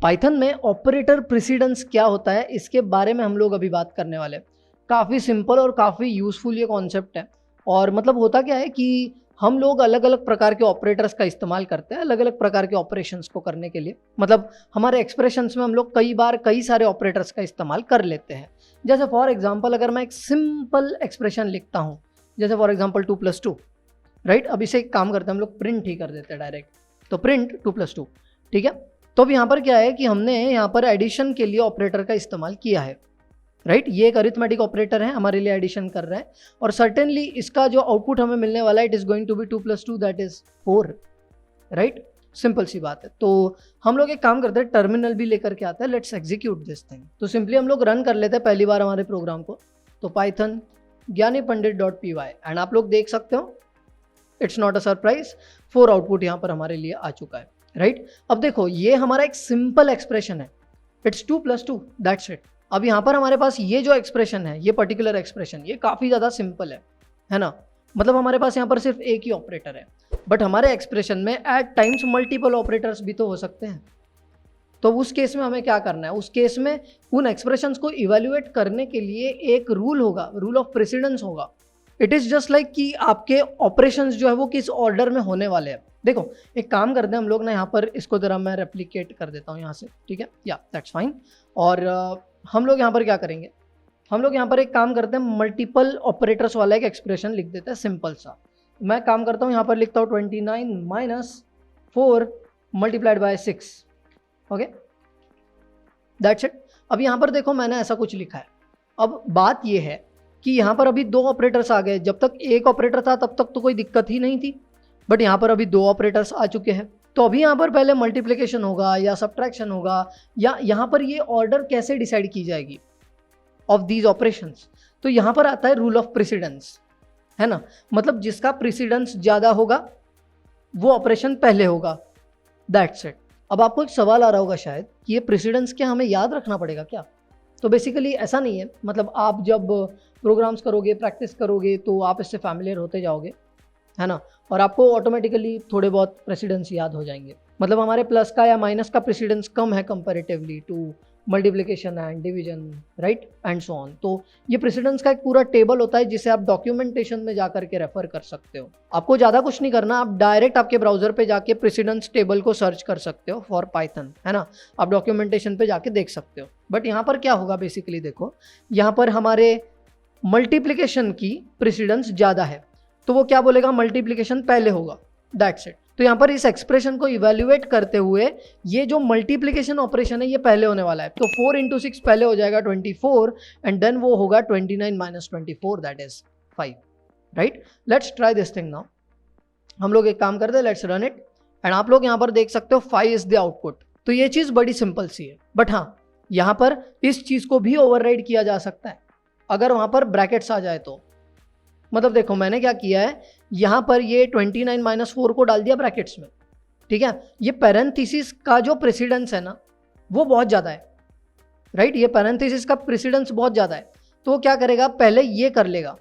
Python में operator precedence क्या होता है इसके बारे में हम लोग अभी बात करने वाले हैं। काफ़ी सिंपल और काफ़ी यूज़फुल ये कॉन्सेप्ट है। और मतलब होता क्या है कि हम लोग अलग अलग प्रकार के ऑपरेटर्स का इस्तेमाल करते हैं अलग अलग प्रकार के ऑपरेशंस को करने के लिए। मतलब हमारे एक्सप्रेशंस में हम लोग कई बार कई सारे ऑपरेटर्स का इस्तेमाल कर लेते हैं। जैसे फॉर एग्जांपल अगर मैं एक सिंपल एक्सप्रेशन लिखता हूँ, जैसे फॉर एग्जांपल 2+2, राइट। अब इसे एक काम करते हैं हम लोग, प्रिंट ही कर देते हैं डायरेक्ट। तो प्रिंट 2+2, ठीक है। तो अब यहाँ पर क्या है कि हमने यहाँ पर एडिशन के लिए ऑपरेटर का इस्तेमाल किया है, राइट। ये एक अरिथमेटिक ऑपरेटर है, हमारे लिए एडिशन कर रहा है और सर्टेनली इसका जो आउटपुट हमें मिलने वाला है it is going to be 2+2 that is 4, right. Simple सी बात है। तो हम लोग एक काम करते हैं, टर्मिनल भी लेकर के आते हैं, लेट्स एग्जीक्यूट दिस थिंग। तो सिंपली हम लोग रन कर लेते हैं पहली बार हमारे प्रोग्राम को। तो पाइथन ज्ञानीपंडित.py एंड आप लोग देख सकते हो it's not a surprise, 4 output यहाँ पर हमारे लिए आ चुका है, राइट। अब देखो ये हमारा एक सिंपल एक्सप्रेशन है, इट्स 2+2 दैट्स इट। अब यहाँ पर हमारे पास ये जो एक्सप्रेशन है, ये पर्टिकुलर एक्सप्रेशन, ये काफ़ी ज़्यादा सिंपल है ना। मतलब हमारे पास यहाँ पर सिर्फ एक ही ऑपरेटर है, बट हमारे एक्सप्रेशन में एट टाइम्स मल्टीपल ऑपरेटर्स भी तो हो सकते हैं। तो उस केस में हमें क्या करना है, उस केस में उन एक्सप्रेशंस को इवेल्युएट करने के लिए एक रूल होगा, रूल ऑफ प्रेसिडेंस होगा। इट इज़ जस्ट लाइक कि आपके ऑपरेशंस जो है वो किस ऑर्डर में होने वाले हैं। देखो एक काम करते हैं हम लोग ना, यहाँ पर इसको ज़रा मैं रेप्लिकेट कर देता हूँ यहाँ से, ठीक है, या दैट्स फाइन। और हम लोग यहाँ पर क्या करेंगे, हम लोग यहाँ पर एक काम करते हैं, मल्टीपल ऑपरेटर्स वाला एक एक्सप्रेशन लिख देते हैं सिंपल सा। मैं काम करता हूँ यहाँ पर लिखता हूँ 29 - 4 × 6, ओके दैट्स इट। अब यहाँ पर देखो मैंने ऐसा कुछ लिखा है। अब बात ये है कि यहाँ पर अभी 2 ऑपरेटर्स आ गए, जब तक एक ऑपरेटर था तब तक तो कोई दिक्कत ही नहीं थी, बट यहाँ पर अभी 2 ऑपरेटर्स आ चुके हैं। तो अभी यहाँ पर पहले मल्टीप्लिकेशन होगा या सब्ट्रैक्शन होगा, या यहाँ पर ये ऑर्डर कैसे डिसाइड की जाएगी ऑफ दीज ऑपरेशंस। तो यहाँ पर आता है रूल ऑफ प्रेसिडेंस, है ना। मतलब जिसका प्रेसिडेंस ज़्यादा होगा वो ऑपरेशन पहले होगा, दैट्स इट। अब आपको एक सवाल आ रहा होगा शायद कि ये प्रेसिडेंस क्या हमें याद रखना पड़ेगा क्या। तो बेसिकली ऐसा नहीं है, मतलब आप जब प्रोग्राम्स करोगे, प्रैक्टिस करोगे तो आप इससे फैमिलियर होते जाओगे, है ना, और आपको ऑटोमेटिकली थोड़े बहुत प्रेसिडेंस याद हो जाएंगे। मतलब हमारे प्लस का या माइनस का प्रेसिडेंस कम है comparatively to multiplication and division, right, and so on. तो ये प्रेसिडेंस का एक पूरा टेबल होता है जिसे आप डॉक्यूमेंटेशन में जाकर के रेफर कर सकते हो। आपको ज़्यादा कुछ नहीं करना, आप डायरेक्ट आपके ब्राउजर पे जाके प्रेसिडेंस टेबल को सर्च कर सकते हो फॉर पाइथन, है ना। आप डॉक्यूमेंटेशन पे जाके देख सकते हो। बट यहाँ पर क्या होगा बेसिकली, देखो यहाँ पर हमारे मल्टीप्लिकेशन की प्रेसिडेंस ज़्यादा है, तो वो क्या बोलेगा, मल्टीप्लिकेशन पहले होगा, दैट्स इट। तो यहाँ पर इस एक्सप्रेशन को इवेल्युएट करते हुए ये जो मल्टीप्लिकेशन ऑपरेशन है ये पहले होने वाला है। तो 4 × 6 पहले हो जाएगा 24 एंड देन वो होगा 29 - 24 that is 5, right. Let's try this thing now. हम लोग एक काम करते हैं, लेट्स रन इट एंड आप लोग यहाँ पर देख सकते हो 5 इज द आउटपुट। तो ये चीज़ बड़ी सिंपल सी है, बट हाँ यहाँ पर इस चीज़ को भी ओवरराइड किया जा सकता है अगर वहाँ पर ब्रैकेट्स आ जाए तो। मतलब देखो मैंने क्या किया है, यहाँ पर ये 29 - 4 को डाल दिया ब्रैकेट्स में, ठीक है। ये पैरेंथेसिस का जो प्रेसिडेंस है ना वो बहुत ज़्यादा है, राइट। ये पैरेंथेसिस का प्रेसिडेंस बहुत ज़्यादा है, तो वो क्या करेगा, पहले ये कर लेगा,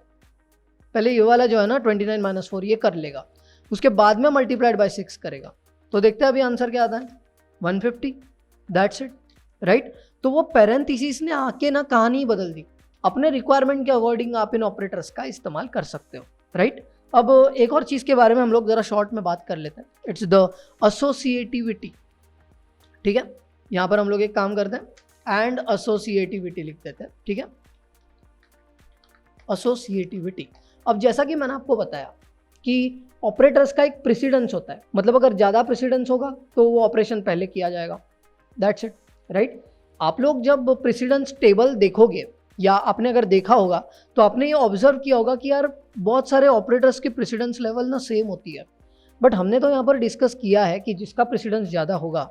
पहले ये वाला जो है ना 29 - 4 ये कर लेगा, उसके बाद में × 6 करेगा। तो देखते हैं अभी आंसर क्या आता है, 150, दैट्स इट, राइट। तो वो पैरेंथेसिस ने आके ना कहानी बदल दी। अपने रिक्वायरमेंट के अकॉर्डिंग आप इन ऑपरेटर्स का इस्तेमाल कर सकते हो, राइट। अब एक और चीज़ के बारे में हम लोग ज़रा शॉर्ट में बात कर लेते हैं, इट्स द एसोसिएटिविटी, ठीक है। यहाँ पर हम लोग एक काम करते हैं, एंड एसोसिएटिविटी लिख देते हैं, ठीक है, एसोसिएटिविटी। अब जैसा कि मैंने आपको बताया कि ऑपरेटर्स का एक प्रेसिडेंस होता है, मतलब अगर ज़्यादा प्रेसिडेंस होगा तो वो ऑपरेशन पहले किया जाएगा, दैट्स इट, राइट। आप लोग जब प्रेसिडेंस टेबल देखोगे या आपने अगर देखा होगा तो आपने ये ऑब्जर्व किया होगा कि यार बहुत सारे ऑपरेटर्स की प्रेसिडेंस लेवल ना सेम होती है, बट हमने तो यहाँ पर डिस्कस किया है कि जिसका प्रेसिडेंस ज़्यादा होगा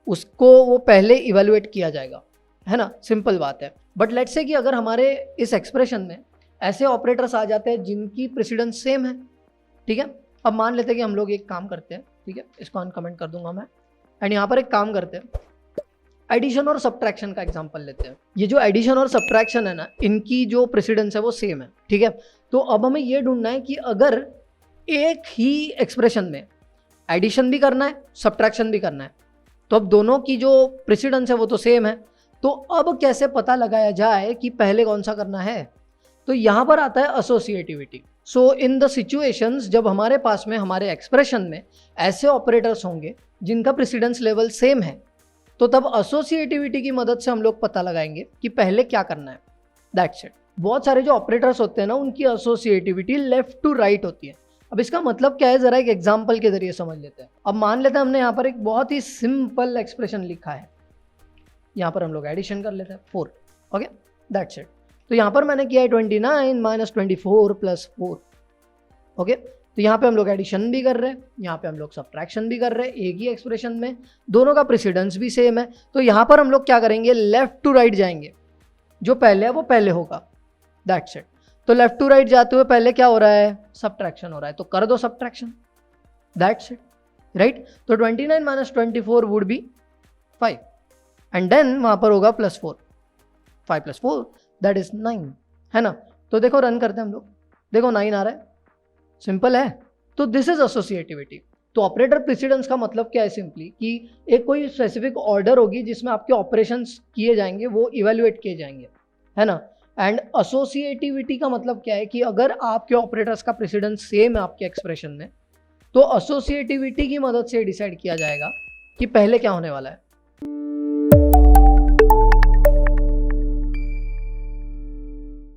उसको वो पहले इवेल्युएट किया जाएगा, है ना, सिंपल बात है। बट लेट्स से कि अगर हमारे इस एक्सप्रेशन में ऐसे ऑपरेटर्स आ जाते हैं जिनकी प्रेसिडेंस सेम है, ठीक है। अब मान लेते हैं कि हम लोग एक काम करते हैं, ठीक है, इसको अनकमेंट कर दूंगा मैं, एंड यहाँ पर एक काम करते हैं, एडिशन और सब्ट्रैक्शन का एग्जांपल लेते हैं। ये जो एडिशन और सब्ट्रैक्शन है ना, इनकी जो प्रेसिडेंस है वो सेम है, ठीक है। तो अब हमें ये ढूंढना है कि अगर एक ही एक्सप्रेशन में एडिशन भी करना है, सब्ट्रैक्शन भी करना है, तो अब दोनों की जो प्रेसिडेंस है वो तो सेम है, तो अब कैसे पता लगाया जाए कि पहले कौन सा करना है? तो यहाँ पर आता है associativity. So in the situations जब हमारे पास में हमारे एक्सप्रेशन में ऐसे ऑपरेटर्स होंगे जिनका प्रेसिडेंस लेवल सेम है, तो तब एसोसिएटिविटी की मदद से हम लोग पता लगाएंगे कि पहले क्या करना है। That's it. बहुत सारे जो ऑपरेटर्स होते हैं ना, उनकी एसोसिएटिविटी लेफ्ट टू राइट होती है। अब इसका मतलब क्या है, जरा एक एग्जांपल के जरिए समझ लेते हैं। अब मान लेते हैं हमने यहाँ पर एक बहुत ही सिंपल एक्सप्रेशन लिखा है, यहाँ पर हम लोग एडिशन कर लेते हैं 4। Okay, that's it. तो यहाँ पर मैंने किया है 29 माइनस 24 प्लस 4। ओके, तो यहाँ पे हम लोग एडिशन भी कर रहे हैं, यहाँ पे हम लोग सब्ट्रैक्शन भी कर रहे हैं, एक ही एक्सप्रेशन में, दोनों का प्रेसिडेंस भी सेम है। तो यहाँ पर हम लोग क्या करेंगे, लेफ्ट टू राइट जाएंगे, जो पहले है वो पहले होगा। That's it. तो लेफ्ट टू राइट जाते हुए पहले क्या हो रहा है, सब्ट्रैक्शन हो रहा है, तो कर दो सब्ट्रैक्शन। That's it, right. तो 29 minus 24 would be 5 and then वहाँ पर होगा प्लस 4, 5 प्लस 4 दैट इज 9, है ना। तो देखो रन करते हैं हम लोग, देखो 9 आ रहा है, सिंपल है। तो दिस इज एसोसिएटिविटी। तो ऑपरेटर प्रेसिडेंस का मतलब क्या है, सिंपली कि एक कोई स्पेसिफिक ऑर्डर होगी जिसमें आपके ऑपरेशंस किए जाएंगे, वो इवेल्युएट किए जाएंगे, है ना। एंड एसोसिएटिविटी का मतलब क्या है कि अगर आपके ऑपरेटर्स का प्रेसिडेंस सेम है आपके एक्सप्रेशन में, तो एसोसिएटिविटी की मदद से डिसाइड किया जाएगा कि पहले क्या होने वाला है।